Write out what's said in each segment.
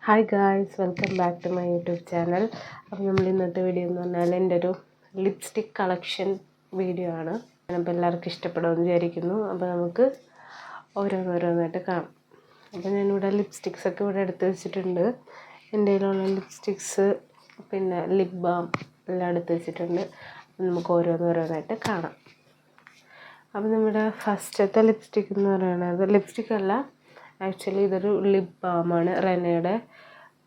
Hi guys, welcome back to my YouTube channel. അപ്പോൾ നമ്മൾ ഇന്നത്തെ വീഡിയോ എന്ന് പറഞ്ഞാൽ എൻ്റെ ഒരു ലിപ്സ്റ്റിക് കളക്ഷൻ വീഡിയോ ആണ്. അപ്പോൾ എല്ലാവർക്കും ഇഷ്ടപ്പെടുമെന്ന് വിചാരിക്കുന്നു. അപ്പോൾ നമുക്ക് ഓരോന്നോരോന്നായിട്ട് കാണാം. അപ്പോൾ ഞാനിവിടെ ലിപ്സ്റ്റിക്സൊക്കെ ഇവിടെ എടുത്ത് വെച്ചിട്ടുണ്ട്. എൻ്റെ കയ്യിലുള്ള ലിപ്സ്റ്റിക്സ് പിന്നെ ലിപ് ബാം എല്ലാം എടുത്ത് വെച്ചിട്ടുണ്ട്. നമുക്ക് ഓരോന്നോരോന്നായിട്ട് കാണാം. അപ്പോൾ നമ്മുടെ ഫസ്റ്റത്തെ ലിപ്സ്റ്റിക് എന്ന് പറയുന്നത് ലിപ്സ്റ്റിക് അല്ല, ആക്ച്വലി ഇതൊരു ലിപ് ബാമാണ്. റെനയുടെ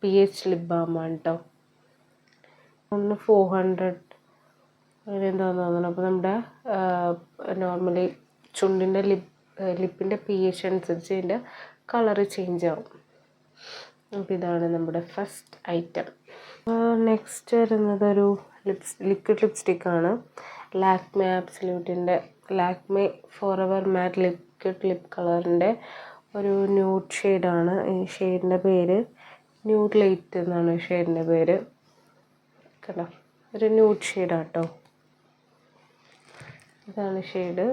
PH ലിപ് ബാമാണ് കേട്ടോ. 400 അങ്ങനെ എന്താണെന്ന് തോന്നുന്നു. അപ്പോൾ നമ്മുടെ നോർമലി ചുണ്ടിൻ്റെ ലിപ്പിൻ്റെ PH അനുസരിച്ച് ഇതിൻ്റെ കളറ് ചേഞ്ച് ആവും. അപ്പോൾ ഇതാണ് നമ്മുടെ ഫസ്റ്റ് ഐറ്റം. നെക്സ്റ്റ് വരുന്നത് ഒരു ലിക്വിഡ് ലിപ്സ്റ്റിക്കാണ്. ലാക്മേ ആബ്സല്യൂട്ടിൻ്റെ Lakme forever matte liquid lip കളറിൻ്റെ ഒരു ന്യൂഡ് ഷെയ്ഡാണ്. ഈ ഷെയ്ഡിൻ്റെ പേര് ന്യൂഡ് ലൈറ്റ് എന്നാണ് ഷെയ്ഡിൻ്റെ പേര്. കണ്ടോ, ഒരു ന്യൂഡ് ഷെയ്ഡാണ് കേട്ടോ. ഇതാണ് ഷെയ്ഡ്,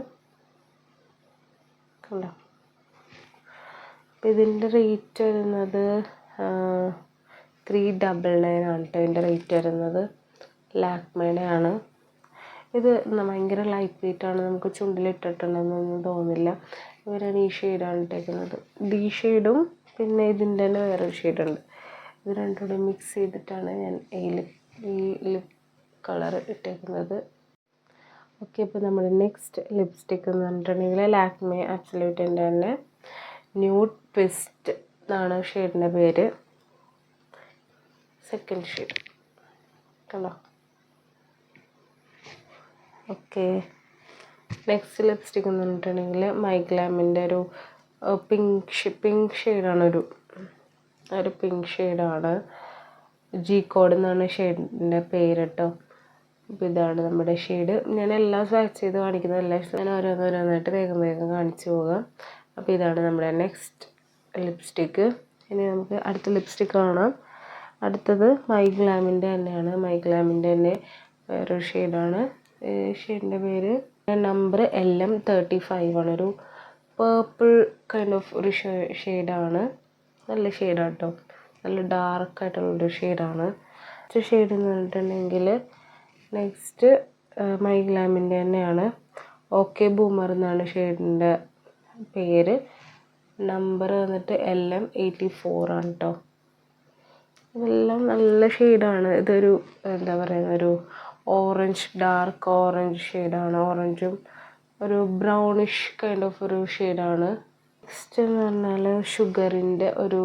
കണ്ടോ. അപ്പോൾ ഇതിൻ്റെ റേറ്റ് വരുന്നത് 399 ആണ് കേട്ടോ. ഇതിൻ്റെ റേറ്റ് വരുന്നത് ലാക്മേയുടെ ആണ്. ഇത് ഭയങ്കര ലൈറ്റ് വെയ്റ്റാണ്, നമുക്ക് ചുണ്ടിലിട്ടിട്ടുണ്ടെന്നൊന്നും തോന്നില്ല. ഇവരാണ് ഈ ഷെയ്ഡാണ് ഇട്ടേക്കുന്നത്. ഈ ഷെയ്ഡും പിന്നെ ഇതിൻ്റെ തന്നെ വേറൊരു ഷെയ്ഡുണ്ട്. ഇത് രണ്ടും കൂടി മിക്സ് ചെയ്തിട്ടാണ് ഞാൻ ഈ ലിപ് കളർ ഇട്ടേക്കുന്നത്. ഓക്കെ, ഇപ്പോൾ നമ്മൾ നെക്സ്റ്റ് ലിപ്സ്റ്റിക് എന്ന് പറഞ്ഞിട്ടുണ്ടെങ്കിൽ ലാക്മേ ആബ്സല്യൂട്ടിൻ്റെ തന്നെ ന്യൂഡ് ട്വിസ്റ്റ് എന്നാണ് ഷെയ്ഡിൻ്റെ പേര്. സെക്കൻഡ് ഷെയ്ഡ് കണ്ടോ. ഓക്കെ, നെക്സ്റ്റ് ലിപ്സ്റ്റിക് എന്ന് പറഞ്ഞിട്ടുണ്ടെങ്കിൽ മൈഗ്ലാമിൻ്റെ ഒരു പിങ്ക് ഷെയ്ഡാണ്. ഒരു പിങ്ക് ഷെയ്ഡാണ്. ജി കോഡ് എന്നാണ് ഷെയ്ഡിൻ്റെ പേര് കേട്ടോ. അപ്പോൾ ഇതാണ് നമ്മുടെ ഷെയ്ഡ്. ഞാൻ എല്ലാം സ്വാച്ച് ചെയ്ത് കാണിക്കുന്നതല്ല, ഞാൻ ഓരോന്നോരോന്നായിട്ട് വേഗം കാണിച്ചു പോകാം. അപ്പോൾ ഇതാണ് നമ്മുടെ നെക്സ്റ്റ് ലിപ്സ്റ്റിക്ക്. ഇനി നമുക്ക് അടുത്ത ലിപ്സ്റ്റിക് കാണാം. അടുത്തത് മൈഗ്ലാമിൻ്റെ തന്നെയാണ്. മൈഗ്ലാമിൻ്റെ തന്നെ വേറൊരു ഷെയ്ഡാണ്. ഷെയ്ഡിൻ്റെ പേര് നമ്പർ LM35 ആണ്. ഒരു പേർപ്പിൾ കൈൻഡ് ഓഫ് ഒരു ഷെയ്ഡാണ്. നല്ല ഷെയ്ഡാണ് കേട്ടോ, നല്ല ഡാർക്കായിട്ടുള്ളൊരു ഷെയ്ഡാണ്. ഷെയ്ഡ് എന്ന് പറഞ്ഞിട്ടുണ്ടെങ്കിൽ നെക്സ്റ്റ് മൈഗ്ലാമിൻ്റെ തന്നെയാണ്. ഓക്കെ ബൂമർ എന്നാണ് ഷെയ്ഡിൻ്റെ പേര്. നമ്പർ വന്നിട്ട് LM84 ആണ് കേട്ടോ. ഇതെല്ലാം നല്ല ഷെയ്ഡാണ്. ഇതൊരു എന്താ പറയുക, ഒരു ഓറഞ്ച്, ഡാർക്ക് ഓറഞ്ച് ഷെയ്ഡാണ്. ഓറഞ്ചും ഒരു ബ്രൗണിഷ് കൈൻഡ് ഓഫ് ഒരു ഷെയ്ഡാണ്. നെക്സ്റ്റ് എന്ന് പറഞ്ഞാൽ ഷുഗറിൻ്റെ ഒരു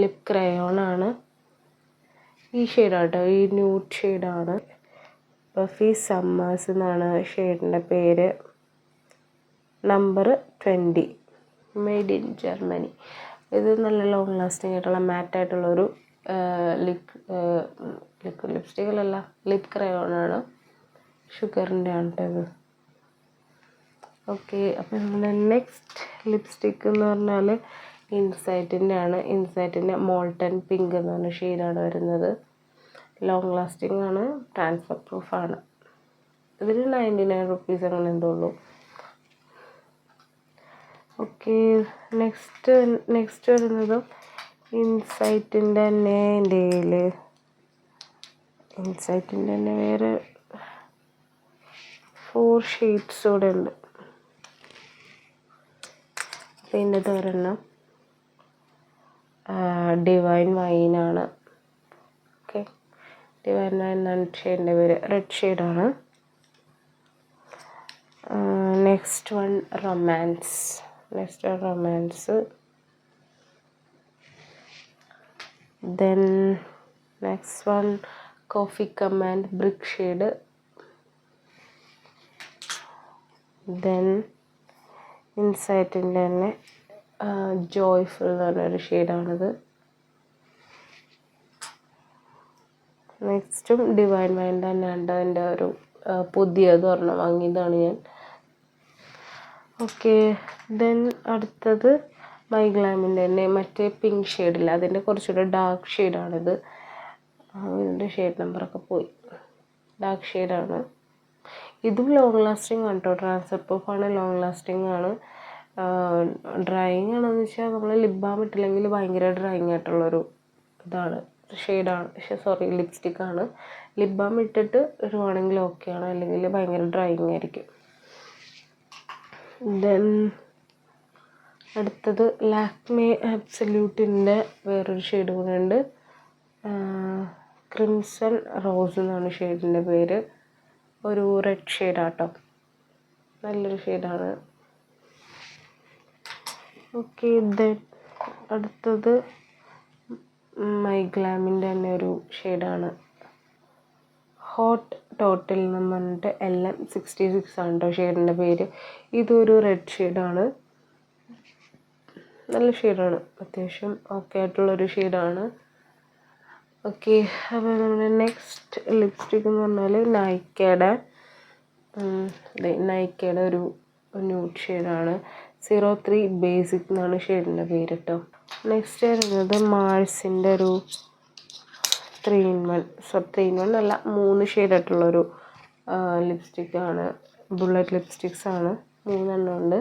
ലിപ് ക്രയോണാണ്. ഈ ഷെയ്ഡാണ് കേട്ടോ, ഈ ന്യൂഡ് ഷെയ്ഡാണ്. പഫി സമ്മേഴ്സ് എന്നാണ് ഷെയ്ഡിൻ്റെ പേര്. Number 20, made in Germany. ഇത് നല്ല ലോങ് ലാസ്റ്റിംഗ് ആയിട്ടുള്ള മാറ്റായിട്ടുള്ളൊരു ലിക്വിഡ് ലിപ്സ്റ്റിക്കിലല്ല, ലിപ് ക്രയോണാണ്. ഷുഗറിൻ്റെ ആണ് കേട്ടോ ഇത്. ഓക്കെ, അപ്പോൾ നമ്മുടെ നെക്സ്റ്റ് ലിപ്സ്റ്റിക്ക് എന്ന് പറഞ്ഞാൽ ഇൻസൈറ്റിൻ്റെ ആണ്. ഇൻസൈറ്റിൻ്റെ മോൾട്ടൺ പിങ്ക് എന്ന് പറഞ്ഞ ഷെയ്ഡാണ് വരുന്നത്. ലോങ് ലാസ്റ്റിംഗ് ആണ്, ട്രാൻസ്ഫർ പ്രൂഫാണ്. ഇതിന് 99 റുപ്പീസ് അങ്ങനെ എന്തോ ഉള്ളൂ. ഓക്കെ, നെക്സ്റ്റ് വരുന്നതും ഇൻസൈറ്റിൻ്റെ തന്നെ. എൻ്റെ കയ്യിൽ ഇൻസൈറ്റിൻ്റെ തന്നെ വേറെ 4 ഷെയ്ഡ്സ് കൂടെ ഉണ്ട്. പിന്നെ ഒരെണ്ണം ഡിവൈൻ വൈനാണ്. ഓക്കെ, ഡിവൈൻ വൈൻ എന്നാണ് ഷെയ്ഡിൻ്റെ പേര്. റെഡ് ഷെയ്ഡാണ്. Next one romance. Then next one coffee command brick shade. Then ഇൻസൈറ്റിൻ്റെ തന്നെ ജോയ്ഫുൾ എന്ന് പറഞ്ഞൊരു ഷെയ്ഡാണിത്. നെക്സ്റ്റും ഡിവൈൻ വൈൻ്റെ തന്നെയാണ്. എൻ്റെ ഒരു പുതിയത് ഒരെണ്ണം വാങ്ങിയതാണ് ഞാൻ. ഓക്കെ, ദെൻ അടുത്തത് മൈഗ്ലാമിൻ്റെ തന്നെ മറ്റേ പിങ്ക് ഷെയ്ഡില്ല, അതിൻ്റെ കുറച്ചുകൂടെ ഡാർക്ക് ഷെയ്ഡാണിത്. ഇതിൻ്റെ ഷെയ്ഡ് നമ്പറൊക്കെ പോയി. ഡാർക്ക് ഷെയ്ഡാണ്. ഇതും ലോങ് ലാസ്റ്റിംഗ് ആണ് കേട്ടോ. ട്രാൻസ്ഫർ പ്രൂഫാണ്, ലോങ് ലാസ്റ്റിംഗ് ആണ്. ഡ്രൈയിങ് ആണെന്ന് വെച്ചാൽ നമ്മൾ ലിപ് ബാം ഇട്ടില്ലെങ്കിൽ ഭയങ്കര ഡ്രൈയിങ് ആയിട്ടുള്ളൊരു ഇതാണ്, ഷെയ്ഡാണ്, സോറി ലിപ്സ്റ്റിക്കാണ്. ലിപ് ബാം ഇട്ടിട്ട് ഇടുവാണെങ്കിൽ ഓക്കെയാണ്, അല്ലെങ്കിൽ ഭയങ്കര ഡ്രൈയിങ് ആയിരിക്കും. ദെൻ അടുത്തത് ലാക്മേ ആബ്സല്യൂട്ടിൻ്റെ വേറൊരു ഷെയ്ഡ് കൂടെ ഉണ്ട്. ക്രിംസൺ റോസ് എന്നാണ് ഷെയ്ഡിൻ്റെ പേര്. ഒരു റെഡ് ഷെയ്ഡാട്ടോ, നല്ലൊരു ഷെയ്ഡാണ്. ഓക്കെ, ദെൻ അടുത്തത് മൈഗ്ലാമിൻ്റെ തന്നെ ഒരു ഷെയ്ഡാണ്, ഹോട്ട് ടോട്ടൽ എന്ന് പറഞ്ഞിട്ട് LM66 ആണ് കേട്ടോ ഷെയ്ഡിൻ്റെ പേര്. ഇതൊരു റെഡ് ഷെയ്ഡാണ്, നല്ല ഷെയ്ഡാണ്, അത്യാവശ്യം ഓക്കെ ആയിട്ടുള്ളൊരു ഷെയ്ഡാണ്. ഓക്കെ, അപ്പോൾ നമ്മുടെ നെക്സ്റ്റ് ലിപ്സ്റ്റിക് എന്ന് പറഞ്ഞാൽ നൈക്കയുടെ ഒരു ന്യൂഡ് ഷെയ്ഡാണ്, 03 ബേസിക് എന്നാണ് ഷെയ്ഡിൻ്റെ പേര് കേട്ടോ. നെക്സ്റ്റ് വരുന്നത് മാഴ്സിൻ്റെ ഒരു 3 അല്ല 3 ഷെയ്ഡായിട്ടുള്ളൊരു ലിപ്സ്റ്റിക്കാണ്, ബുള്ളറ്റ് ലിപ്സ്റ്റിക്സ് ആണ്, 3 ഉണ്ട്.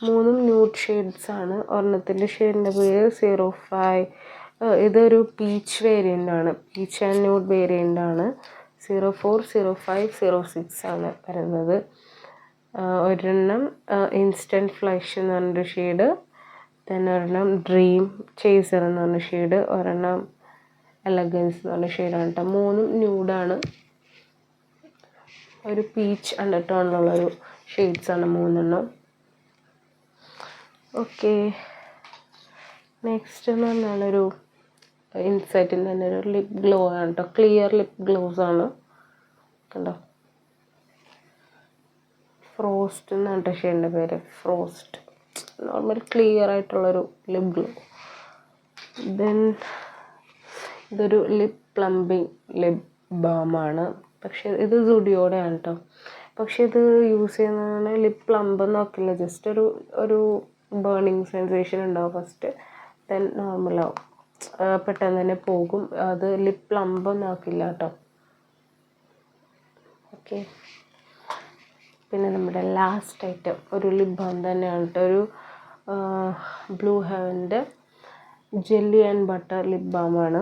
3 ന്യൂഡ് ഷെയ്ഡ്സ് ആണ്. ഒരെണ്ണത്തിൻ്റെ ഷെയ്ഡിൻ്റെ പേര് 05. ഇതൊരു പീച്ച് വേരിയൻ്റ് ആണ്, പീച്ച് ആൻഡ് ന്യൂഡ് വേരിയൻ്റ് ആണ്. 04, 05, 06 ആണ് വരുന്നത്. ഒരെണ്ണം ഇൻസ്റ്റൻറ്റ് ഫ്ലഷ് എന്ന് പറഞ്ഞൊരു ഷെയ്ഡ്, then ഒരെണ്ണം ഡ്രീം ചേസർ എന്ന് പറഞ്ഞ ഷെയ്ഡ്, ഒരെണ്ണം എലഗൻസ് എന്ന് പറഞ്ഞ ഷെയ്ഡാണ് കേട്ടോ. 3 ന്യൂഡാണ്, ഒരു പീച്ച് അണ്ടർടോണിലുള്ളൊരു ഷെയ്ഡ്സാണ് 3. ഓക്കെ, നെക്സ്റ്റ് എന്ന് പറഞ്ഞാൽ ഒരു ഇൻസൈറ്റിൻ്റെ തന്നെ ഒരു ലിപ് ഗ്ലോ ആണ് കേട്ടോ, ക്ലിയർ ലിപ് ഗ്ലോസ് ആണ് കണ്ടോ. ഫ്രോസ്റ്റ് എന്നാണ് കേട്ടോ ഷെയ്ഡിൻ്റെ പേര്, ഫ്രോസ്റ്റ്, നോർമൽ ക്ലിയർ ആയിട്ടുള്ളൊരു ലിപ് ഗ്ലോ. ദെൻ ഇതൊരു ലിപ് പ്ലംബിങ് ലിപ് ബാമാണ്, പക്ഷേ ഇത് സുഡിയോടെ ആണ് കേട്ടോ. പക്ഷേ ഇത് യൂസ് ചെയ്യുന്നതാണ് ലിപ് പ്ലംബ് നോക്കില്ല, ജസ്റ്റ് ഒരു ബേണിങ് സെൻസേഷൻ ഉണ്ടാവും ഫസ്റ്റ്, ദെൻ നോർമലാവും, പെട്ടെന്ന് തന്നെ പോകും. അത് ലിപ് പ്ലംബൊന്നും ആക്കില്ല കേട്ടോ. ഓക്കെ, പിന്നെ നമ്മുടെ ലാസ്റ്റ് ഐറ്റം ഒരു ലിപ് ബാം തന്നെയാണ് കേട്ടോ, ഒരു ബ്ലൂ ഹെവൻ്റെ ജെല്ലി ആൻഡ് ബട്ടർ ലിപ് ബാമാണ്.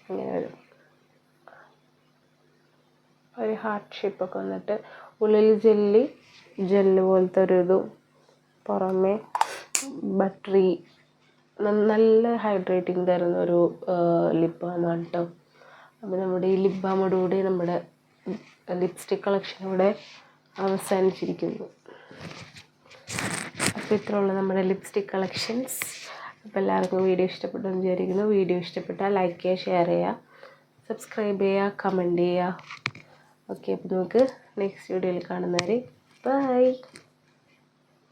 ഇങ്ങനെ ഒരു ഹാർട്ട് ഷേപ്പൊക്കെ വന്നിട്ട് ഉള്ളിൽ ജെല്ല് പോലത്തെ ഒരു ഇതും പുറമെ ബട്ടറി, നല്ല ഹൈഡ്രേറ്റിംഗ് തരുന്ന ഒരു ലിപ് ബാമാണ് കേട്ടോ. അപ്പോൾ നമ്മുടെ ഈ ലിപ് ബാമോടുകൂടി നമ്മുടെ ലിപ്സ്റ്റിക് കളക്ഷൻ ഇവിടെ അവസാനിച്ചിരിക്കുന്നു. അപ്പോൾ ഇത്രയുള്ള നമ്മുടെ ലിപ്സ്റ്റിക് കളക്ഷൻസ്. അപ്പോൾ എല്ലാവർക്കും വീഡിയോ ഇഷ്ടപ്പെട്ടെന്ന് വിചാരിക്കുന്നു. വീഡിയോ ഇഷ്ടപ്പെട്ടാൽ ലൈക്ക് ചെയ്യുക, ഷെയർ ചെയ്യുക, സബ്സ്ക്രൈബ് ചെയ്യുക, കമൻറ്റ് ചെയ്യുക. ഓക്കെ, അപ്പോൾ നമുക്ക് നെക്സ്റ്റ് വീഡിയോയിൽ കാണുന്നവരെ ബൈ.